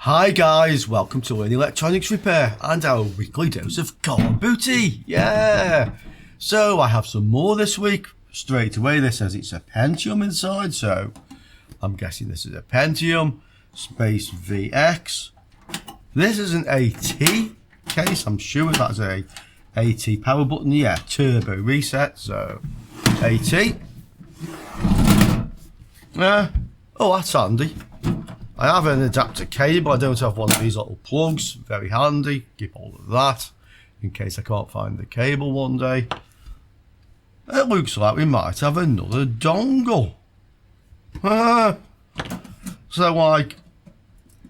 Hi guys, welcome to Learning Electronics Repair and our weekly dose of car booty. Yeah! So I have some more this week. Straight away this says it's a Pentium inside, so I'm guessing this is a Pentium space VX. This is an AT case, I'm sure that's a AT power button, yeah, turbo reset, so AT. Oh, that's handy. I have an adapter cable. I don't have one of these little plugs. Very handy. Keep hold of that in case I can't find the cable one day. It looks like we might have another dongle. So like,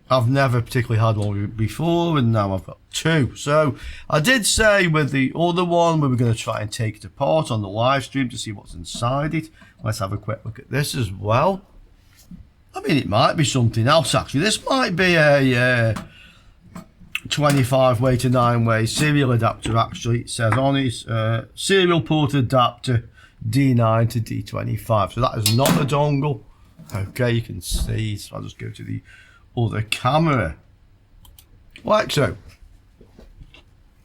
I've never particularly had one before and now I've got two. So I did say with the other one we were going to try and take it apart on the live stream to see what's inside it. Let's have a quick look at this as well. I mean, it might be something else actually. This might be a 25 way to 9 way serial adapter actually. It says on it, serial port adapter D9 to D25. So that is not a dongle. Okay, you can see. So I'll just go to the other camera. Like so.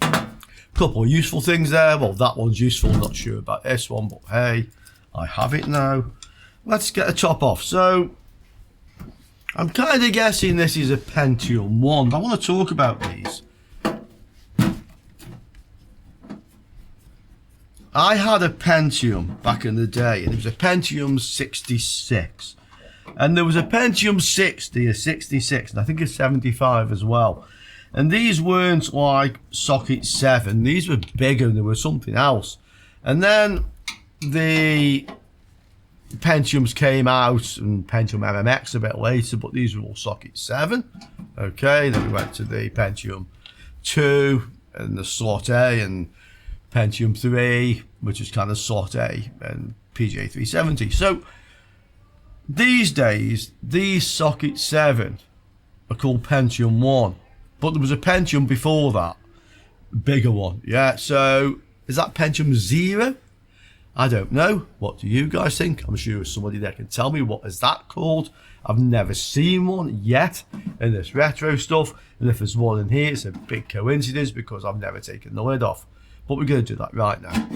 Couple of useful things there. Well, that one's useful. Not sure about this one, but hey, I have it now. Let's get a top off. So I'm kind of guessing this is a Pentium 1, but I want to talk about these. I had a Pentium back in the day, and it was a Pentium 66. And there was a Pentium 60, a 66, and I think a 75 as well. And these weren't like socket 7, these were bigger, and there was something else. And then the Pentiums came out, and Pentium MMX a bit later, but these were all socket 7. Okay, then we went to the Pentium 2 and the slot A, and Pentium 3, which is kind of slot A, and PJ370. So these days, these socket 7 are called Pentium 1, but there was a Pentium before that, bigger one. Yeah, so is that Pentium 0? I don't know. What do you guys think? I'm sure somebody there can tell me what is that called. I've never seen one yet in this retro stuff, and if there's one in here, it's a big coincidence because I've never taken the lid off. But we're going to do that right now.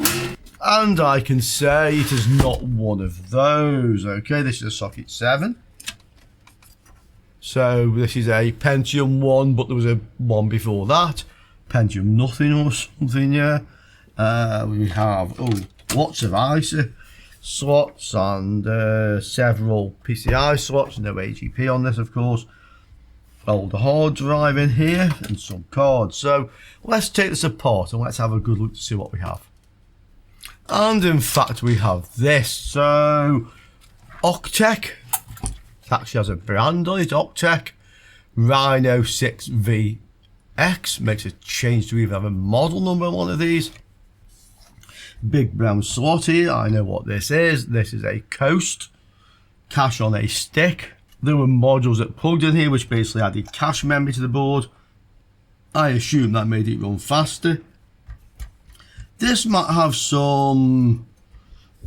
And I can say it is not one of those. Okay, this is a socket 7. So this is a Pentium 1, but there was a one before that. Pentium nothing or something, yeah. We have, lots of ISA slots and several PCI slots, no AGP on this of course. Older hard drive in here and some cards. So let's take this apart and let's have a good look to see what we have. And in fact we have this. So Octec, it actually has a brand on it, Octec Rhino 6VX, makes a change to even have a model number on one of these. Big brown slot here. I know what this is. This is a Coast cache on a stick. There were modules that plugged in here which basically added cache memory to the board. I assume that made it run faster. This might have some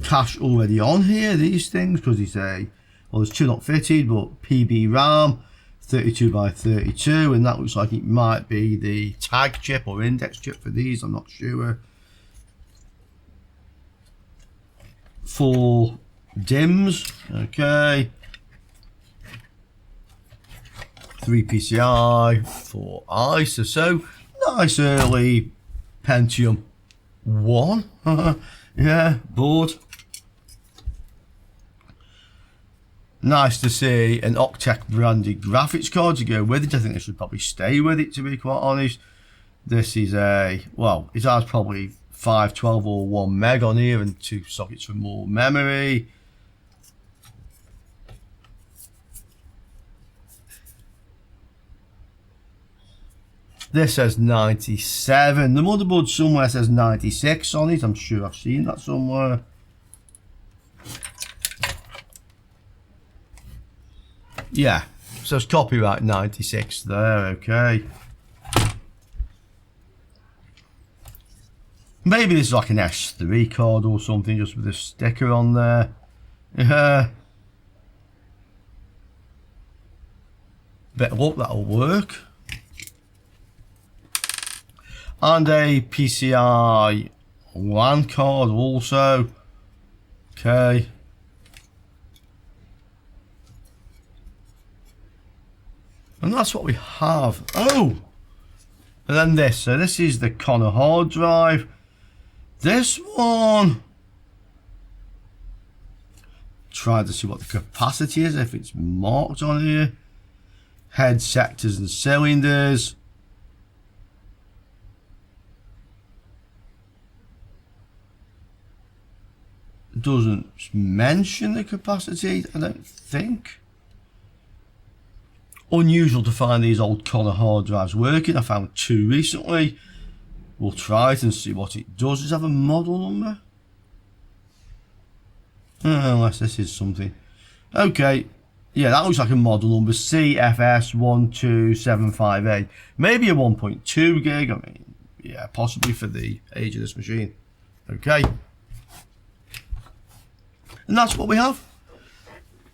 cache already on here, these things, because it's a, well, there's two not fitted, but PB RAM 32 by 32, and that looks like it might be the tag chip or index chip for these, I'm not sure. 4 DIMMs, okay. 3 PCI, 4 ISA, so nice early Pentium 1, yeah, board. Nice to see an Octec branded graphics card to go with it. I think they should probably stay with it, to be quite honest. This is a, well, it has probably 512 or 1 meg on here and 2 sockets for more memory. This says 97. The motherboard somewhere says 96 on it. I'm sure I've seen that somewhere. Yeah, so it's copyright 96 there, okay. Maybe this is like an S3 card or something, just with a sticker on there. Yeah. Bit of luck, that'll work. And a PCI LAN card also. Okay. And that's what we have. Oh! And then this. So this is the Connor hard drive. This one. Try to see what the capacity is, if it's marked on here. Head sectors and cylinders. Doesn't mention the capacity, I don't think. Unusual to find these old Connor hard drives working. I found 2 recently. We'll try it and see what it does. Does it have a model number? Unless this is something. Okay. Yeah, that looks like a model number. CFS1275A. Maybe a 1.2 gig. I mean, yeah, possibly for the age of this machine. Okay. And that's what we have.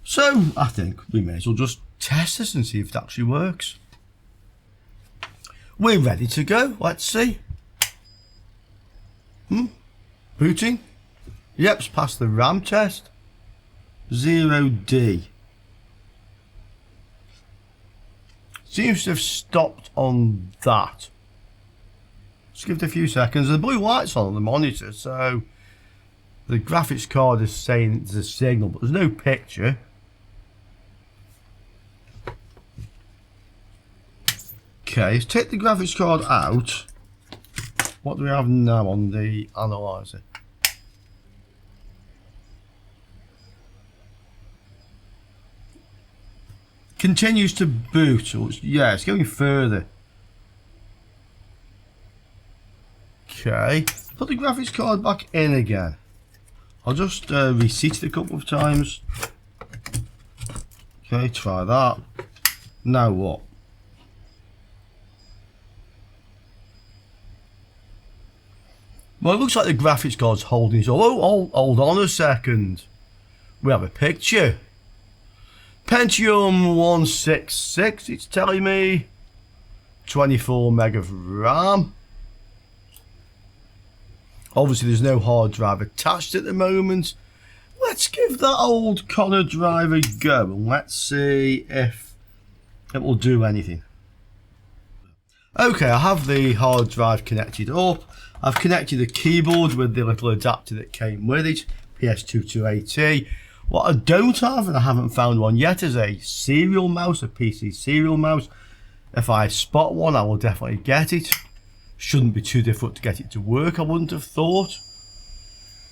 So, I think we may as well just test this and see if it actually works. We're ready to go. Let's see. Booting. Yep, it's passed the RAM test. 0D. Seems to have stopped on that. Just give it a few seconds. The blue light's on the monitor, so the graphics card is saying it's a signal, but there's no picture. Okay, let's take the graphics card out. What do we have now on the analyzer? Continues to boot. Yeah, it's going further. Okay, put the graphics card back in again. I'll just reseat it a couple of times. Okay, try that. Now what? Well, it looks like the graphics card's holding it. Oh, hold on a second. We have a picture. Pentium 166, it's telling me. 24 meg of RAM. Obviously, there's no hard drive attached at the moment. Let's give that old Connor drive a go and let's see if it will do anything. Okay, I have the hard drive connected up. I've connected the keyboard with the little adapter that came with it, PS22AT. What I don't have, and I haven't found one yet, is a serial mouse, a PC serial mouse. If I spot one, I will definitely get it. Shouldn't be too difficult to get it to work, I wouldn't have thought.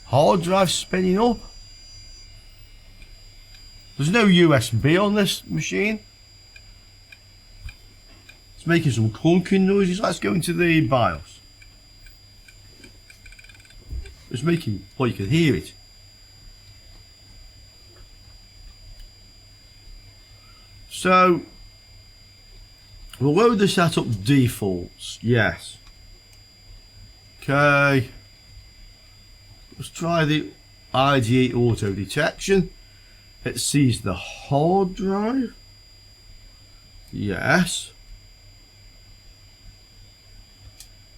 Hard drive spinning up. There's no USB on this machine. It's making some clunking noises. Let's go into the BIOS. It's making, well, you can hear it. So, we'll load the setup defaults. Yes. Okay. Let's try the IDE auto detection. It sees the hard drive. Yes.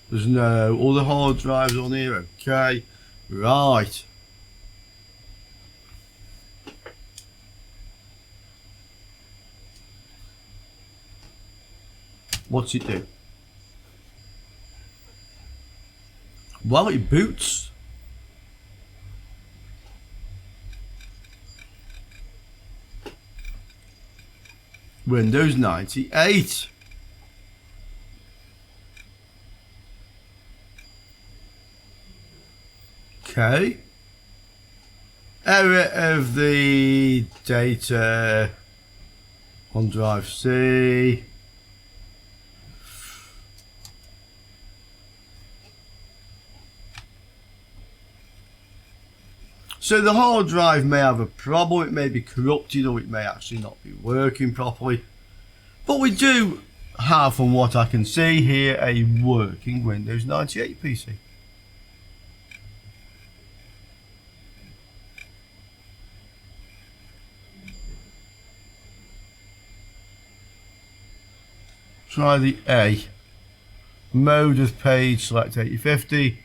There's no other hard drives on here. Okay. Right. What's it do? Well, it boots. Windows 98. Okay. Error of the data on drive C. So the hard drive may have a problem, it may be corrupted, or it may actually not be working properly. But we do have, from what I can see here, a working Windows 98 PC. try the A. Mode of page, select 8050.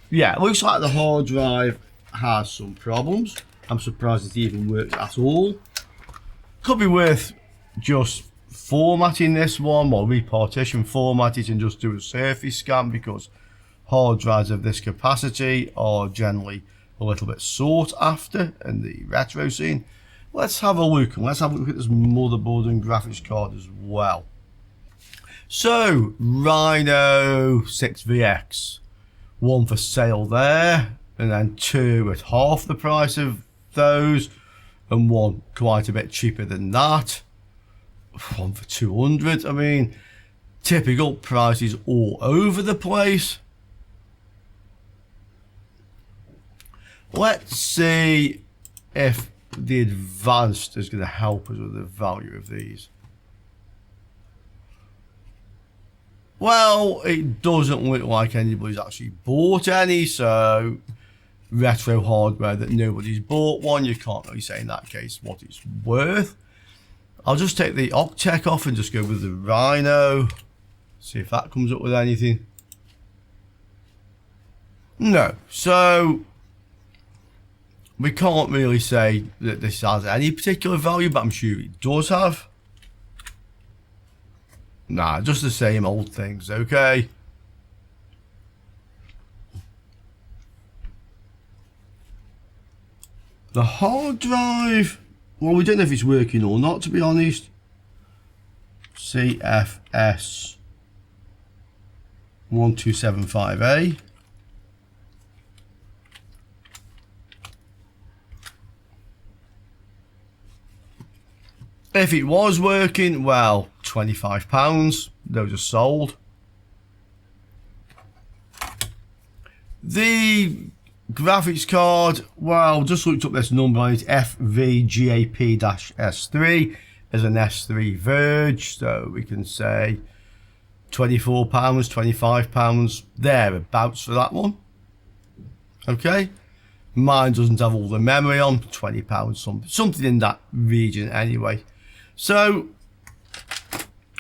Yeah, it looks like the hard drive has some problems. I'm surprised it even works at all. Could be worth just formatting this one, or repartition format it and just do a surface scan, because hard drives of this capacity are generally a little bit sought after in the retro scene. Let's have a look, and let's have a look at this motherboard and graphics card as well. So, Rhino 6VX, one for sale there, and then two at half the price of those, and one quite a bit cheaper than that, one for 200. I mean, typical prices all over the place. Let's see if the advanced is going to help us with the value of these. Well, it doesn't look like anybody's actually bought any, so retro hardware that nobody's bought one, you can't really say in that case what it's worth. I'll just take the Octec off and just go with the Rhino, see if that comes up with anything. No, so we can't really say that this has any particular value, but I'm sure it does have. Nah, just the same old things, okay. The hard drive, well, we don't know if it's working or not, to be honest. CFS1275A. If it was working, well, £25, those are sold. The graphics card, well, just looked up this number on it, FVGAP-S3 is an S3 Verge, so we can say £24, £25, thereabouts for that one. Okay, mine doesn't have all the memory on, £20, something in that region anyway. So,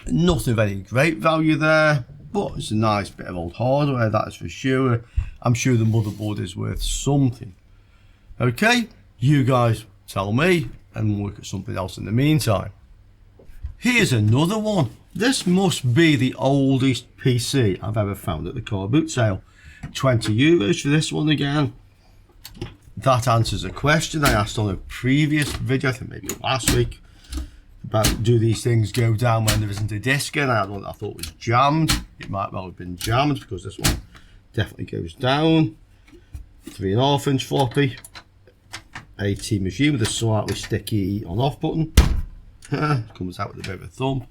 nothing of any great value there, but it's a nice bit of old hardware, that is for sure. I'm sure the motherboard is worth something. Okay, you guys tell me, and we'll look at something else in the meantime. Here's another one. This must be the oldest PC I've ever found at the car boot sale. €20 for this one again. That answers a question I asked on a previous video, I think maybe last week, about do these things go down when there isn't a disc in. I had one that I thought was jammed. It might well have been jammed because this one definitely goes down. 3.5 inch floppy. AT machine with a slightly sticky on off button. Comes out with a bit of a thumb.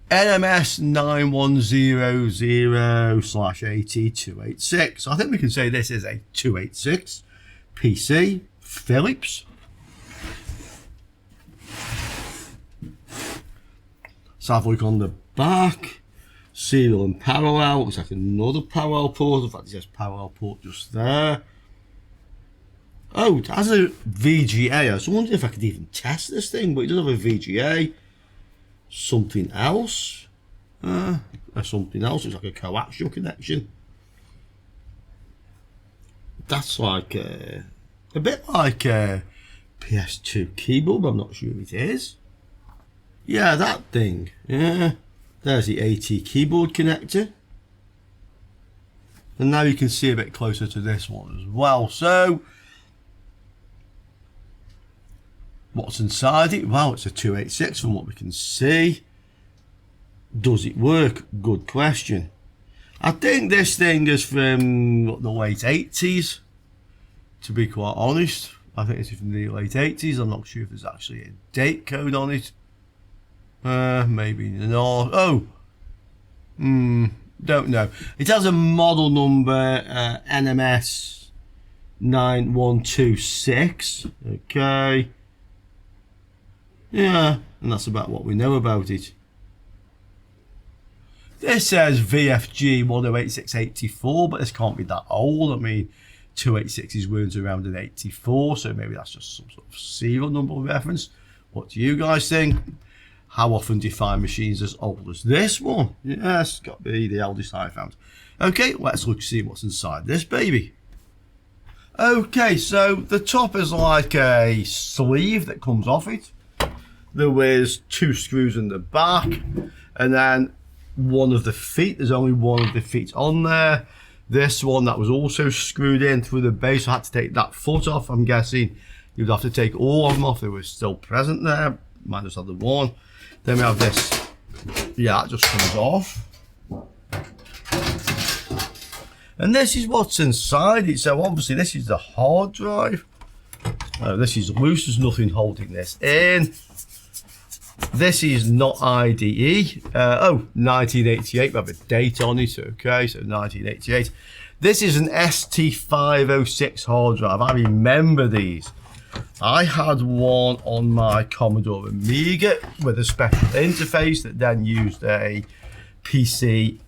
NMS 9100/AT286. I think we can say this is a 286 PC Philips. Let's have a look on the back. Serial and parallel. Looks like another parallel port. In fact, it says parallel port just there. Oh, it has a VGA. I was wondering if I could even test this thing, but it does have a VGA. Something else. Something else. It's like a coaxial connection. That's like a bit like a PS2 keyboard, but I'm not sure it is. Yeah, that thing. Yeah. There's the AT keyboard connector. And now you can see a bit closer to this one as well. So, what's inside it? Well, it's a 286 from what we can see. Does it work? Good question. I think this thing is from the late 80s, to be quite honest. I think it's from the late 80s. I'm not sure if there's actually a date code on it. Maybe not. Oh, don't know. It has a model number, NMS 9126. Okay. Yeah, and that's about what we know about it. This says VFG 108684, but this can't be that old. I mean, 286s weren't around in 84, so maybe that's just some sort of serial number reference. What do you guys think? How often do you find machines as old as this one? Yes, got to be the eldest I found. Okay, let's look see what's inside this baby. Okay, so the top is like a sleeve that comes off it. There is 2 screws in the back, and then one of the feet. There's only one of the feet on there. This one that was also screwed in through the base, I had to take that foot off. I'm guessing you'd have to take all of them off. They were still present there. Might just have the one. Then we have this. Yeah, that just comes off. And this is what's inside it. So obviously this is the hard drive. This is loose. There's nothing holding this in. This is not IDE. 1988. We have a date on it. Okay, so 1988. This is an ST506 hard drive. I remember these. I had one on my Commodore Amiga with a special interface that then used a PC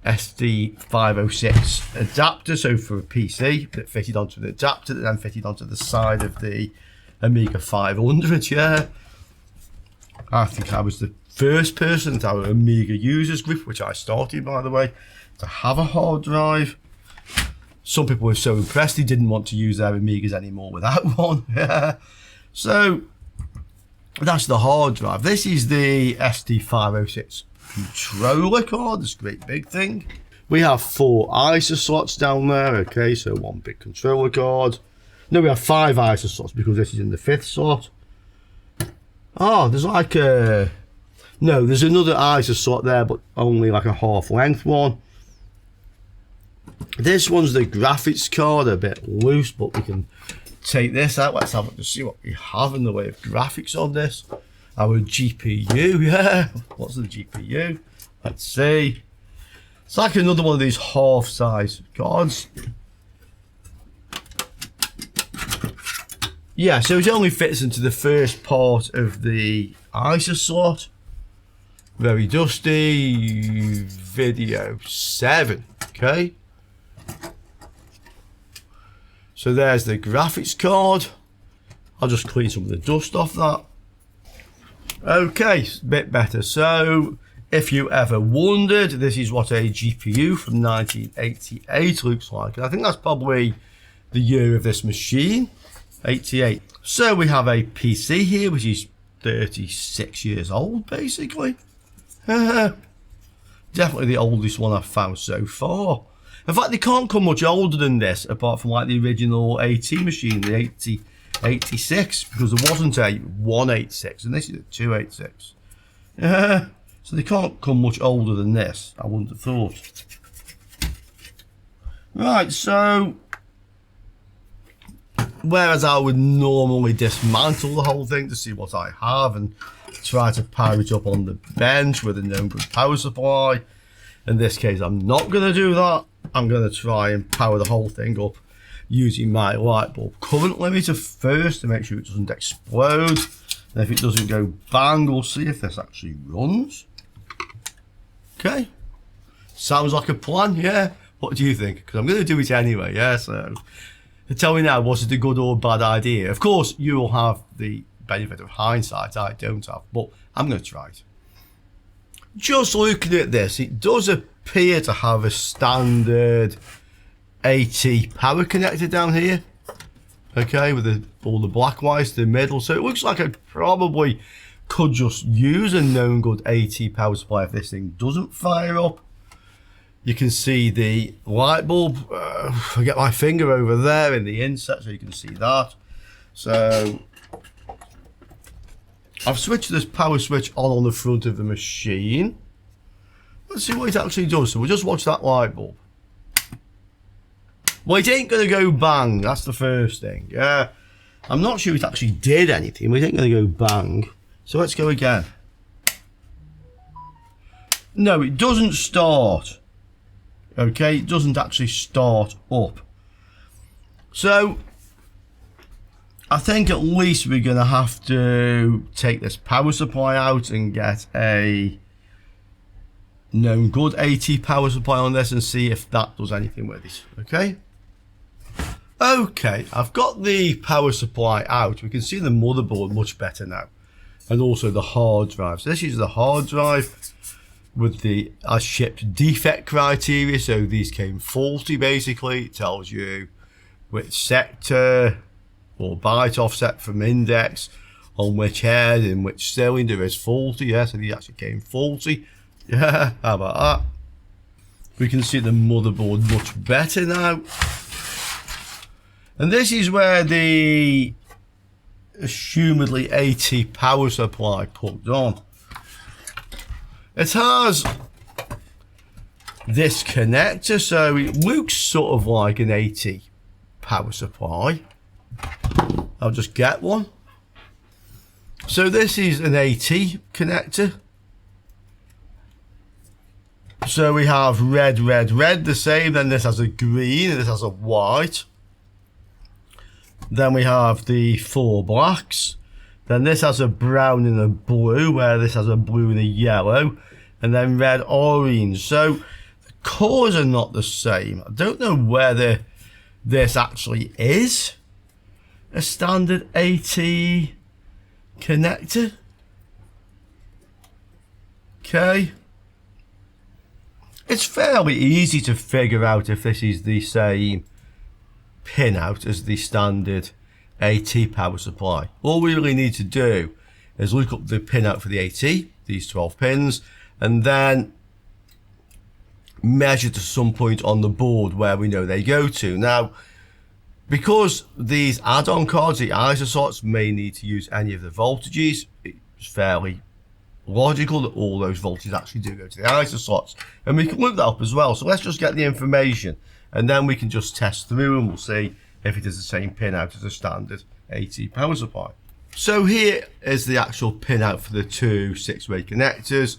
SD506 adapter. So for a PC that fitted onto the adapter that then fitted onto the side of the Amiga 500. Yeah. I think I was the first person to our Amiga users group, which I started, by the way, to have a hard drive. Some people were so impressed they didn't want to use their Amigas anymore without one. Yeah. So that's the hard drive. This is the SD506 controller card, this great big thing. We have 4 ISA slots down there. Okay, so 1 big controller card. No, we have 5 ISA slots because this is in the 5th slot. Oh, there's like a... No, there's another ISA slot there, but only like a half length one. This one's the graphics card, a bit loose, but we can take this out. Let's have a look to see what we have in the way of graphics on this. Our GPU, yeah. What's the GPU? Let's see. It's like another one of these half-size cards. Yeah, so it only fits into the first part of the ISA slot. Very dusty. Video 7. Okay. So there's the graphics card. I'll just clean some of the dust off that. Okay, a bit better. So if you ever wondered, this is what a GPU from 1988 looks like. And I think that's probably the year of this machine. 88. So we have a PC here, which is 36 years old, basically. Definitely the oldest one I've found so far. In fact, they can't come much older than this, apart from like the original AT machine, the 86, because there wasn't a 186, and this is a 286. So they can't come much older than this, I wouldn't have thought. Right, so whereas I would normally dismantle the whole thing to see what I have and try to power it up on the bench with a known good power supply, in this case I'm not going to do that. I'm going to try and power the whole thing up using my light bulb current limiter first to make sure it doesn't explode. And if it doesn't go bang, we'll see if this actually runs. Okay, sounds like a plan, yeah? What do you think? Because I'm going to do it anyway, yeah? So tell me now, was it a good or bad idea? Of course, you will have the benefit of hindsight, I don't have, but I'm going to try it. Just looking at this, it does appear to have a standard AT power connector down here. Okay, with all the black wires to the middle. So it looks like I probably could just use a known good AT power supply if this thing doesn't fire up. You can see the light bulb. I get my finger over there in the inset so you can see that. So I've switched this power switch on the front of the machine. Let's see what it actually does. So we'll just watch that light bulb. Well, it ain't going to go bang. That's the first thing. Yeah, I'm not sure it actually did anything, but it ain't going to go bang. So let's go again. No, it doesn't start. Okay, it doesn't actually start up. So I think at least we're going to have to take this power supply out and get a known good AT power supply on this and see if that does anything with it. Okay. Okay, I've got the power supply out. We can see the motherboard much better now, and also the hard drive. So this is the hard drive with the as shipped defect criteria. So these came faulty. Basically, it tells you which sector or byte offset from index on which head in which cylinder is faulty. Yeah, so these actually came faulty. Yeah, how about that? We can see the motherboard much better now. And this is where the assumedly AT power supply plugged on. It has this connector, so it looks sort of like an AT power supply. I'll just get one. So this is an AT connector. So we have red, red, red, the same. Then this has a green, and this has a white. Then we have the 4 blacks. Then this has a brown and a blue, where this has a blue and a yellow. And then red, orange. So the colours are not the same. I don't know whether this actually is a standard AT connector. Okay. It's fairly easy to figure out if this is the same pinout as the standard AT power supply. All we really need to do is look up the pinout for the AT, these 12 pins, and then measure to some point on the board where we know they go to. Now, because these add-on cards, the ISO slots, may need to use any of the voltages, it's fairly logical that all those voltages actually do go to the ISO slots. And we can look that up as well. So let's just get the information, and then we can just test through and we'll see if it is the same pinout as a standard AT power supply. So here is the actual pinout for the two 6-way connectors.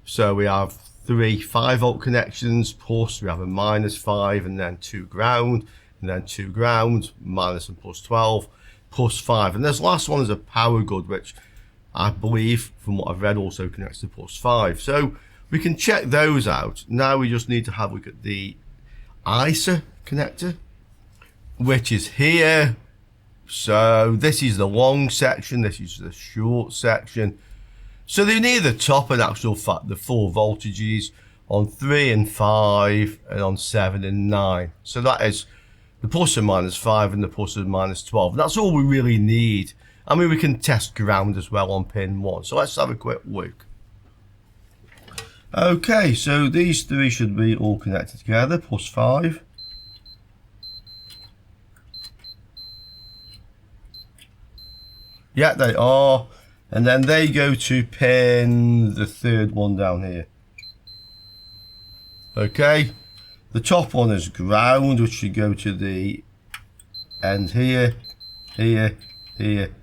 So we have 3 5-volt connections, plus we have a -5 and then 2 ground, and then 2 ground, minus and plus 12, plus 5. And this last one is a power good, which I believe, from what I've read, also connects to plus 5. So we can check those out. Now we just need to have a look at the ISO connector, which is here. So this is the long section, this is the short section. So they need the top and actual fact the 4 voltages on 3 and 5 and on 7 and 9. So that is the plus and -5 and the plus and -12. And that's all we really need. I mean, we can test ground as well on pin 1. So let's have a quick look. Okay, so these 3 should be all connected together, plus 5. Yeah, they are. And then they go to pin, the 3rd one down here. Okay, the top one is ground, which should go to the end here, here, here,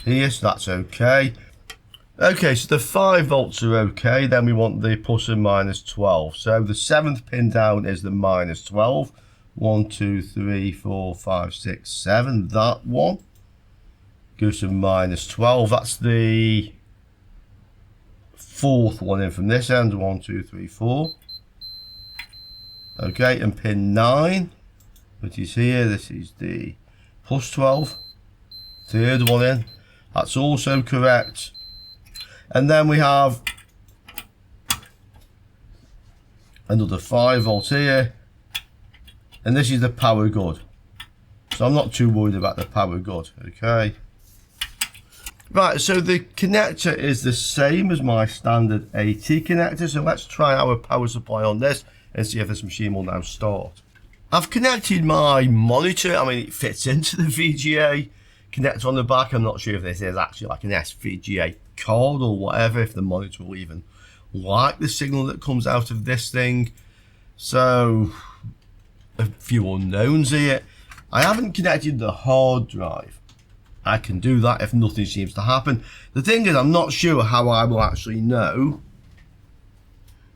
here, so that's okay. Okay, so the 5 volts are okay. Then we want the plus and -12. So the 7th pin down is the -12. 1, 2, 3, 4, 5, 6, 7. That one goes to -12. That's the 4th one in from this end. 1, 2, 3, 4. Okay, and pin 9, which is here. This is the +12. 3rd one in. That's also correct. And then we have another 5 volts here. And this is the power good. So I'm not too worried about the power good. Okay. Right, so the connector is the same as my standard AT connector. So let's try our power supply on this and see if this machine will now start. I've connected my monitor. I mean, it fits into the VGA connector on the back. I'm not sure if this is actually like an SVGA card or whatever, if the monitor will even like the signal that comes out of this thing. So a few unknowns here. I haven't connected the hard drive. I can do that if nothing seems to happen. The thing is, I'm not sure how I will actually know.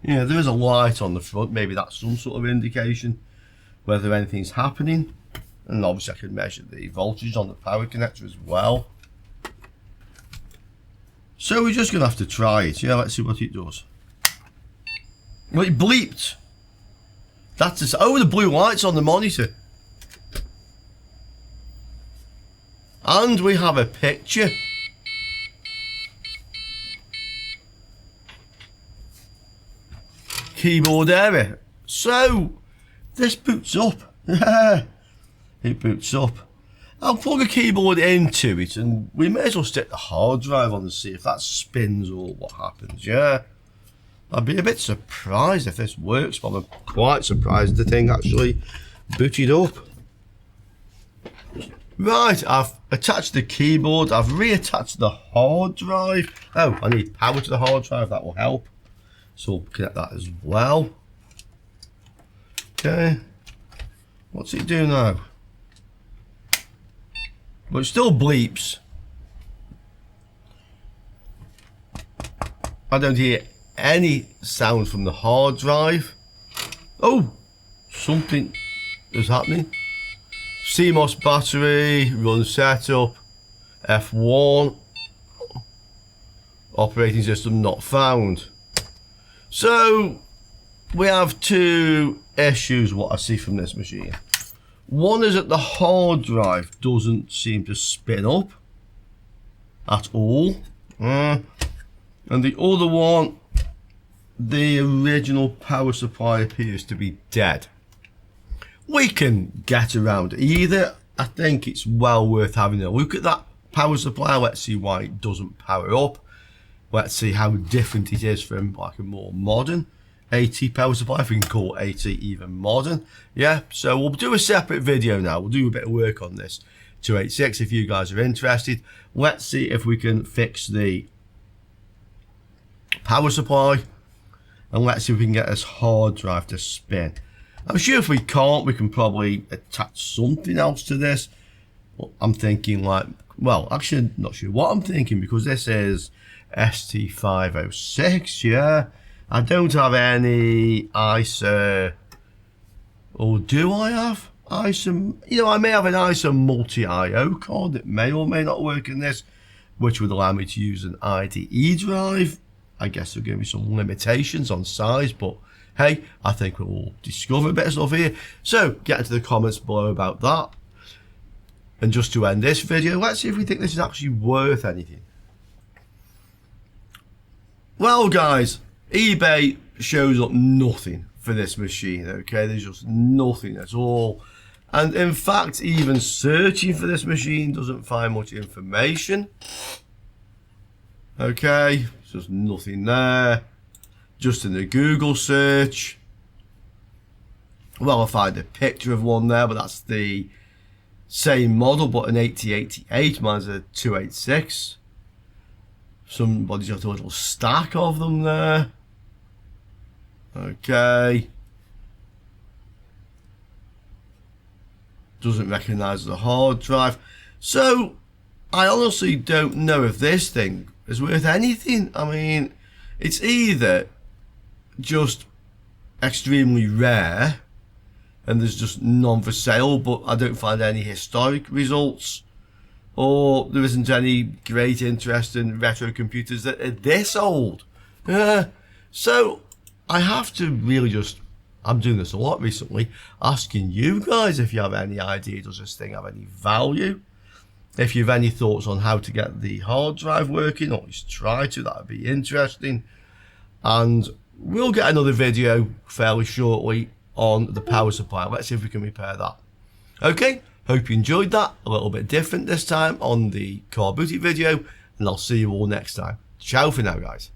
Yeah, there is a light on the front. Maybe that's some sort of indication whether anything's happening. And obviously I can measure the voltage on the power connector as well. So we're just going to have to try it. Yeah, let's see what it does. Well, it bleeped. That's just, oh, the blue light's on the monitor. And we have a picture. Keyboard area. So this boots up. It boots up. I'll plug a keyboard into it and we may as well stick the hard drive on and see if that spins or what happens. Yeah, I'd be a bit surprised if this works, but I'm quite surprised the thing actually booted up. Right, I've attached the keyboard, I've reattached the hard drive. Oh, I need power to the hard drive, that will help. So we'll connect that as well. Okay, what's it do now? But it still bleeps. I don't hear any sound from the hard drive. Oh, something is happening. CMOS battery, run setup, F1, operating system not found. So we have two issues what I see from this machine. One is that the hard drive doesn't seem to spin up at all. And the other one, the original power supply appears to be dead. We can get around either. I think it's well worth having a look at that power supply. Let's see why it doesn't power up. Let's see how different it is from like a more modern AT power supply, if we can call AT even modern. Yeah, so we'll do a separate video now. We'll do a bit of work on this 286 if you guys are interested. Let's see if we can fix the power supply and let's see if we can get this hard drive to spin. I'm sure if we can't, we can probably attach something else to this. I'm thinking like, well, actually not sure what I'm thinking because this is ST506, yeah. I don't have any ISA, or do I have ISA? You know, I may have an ISA multi-IO card that may or may not work in this, which would allow me to use an IDE drive. I guess there's going to be some limitations on size, but hey, I think we'll discover a bit of stuff here. So get into the comments below about that. And just to end this video, let's see if we think this is actually worth anything. Well guys, eBay shows up nothing for this machine, okay? There's just nothing at all. And in fact, even searching for this machine doesn't find much information. Okay, there's just nothing there. Just in the Google search. Well, I find a picture of one there, but that's the same model, but an 8088. Mine's a 286. Somebody's got a little stack of them there. Okay. Doesn't recognise the hard drive. So, I honestly don't know if this thing is worth anything. I mean, it's either just extremely rare and there's just none for sale, but I don't find any historic results, or there isn't any great interest in retro computers that are this old. So I have to really just, I'm doing this a lot recently, asking you guys if you have any idea, does this thing have any value? If you have any thoughts on how to get the hard drive working, or at least try to, that would be interesting. And we'll get another video fairly shortly on the power supply. Let's see if we can repair that. Okay, hope you enjoyed that. A little bit different this time on the car booting video, and I'll see you all next time. Ciao for now, guys.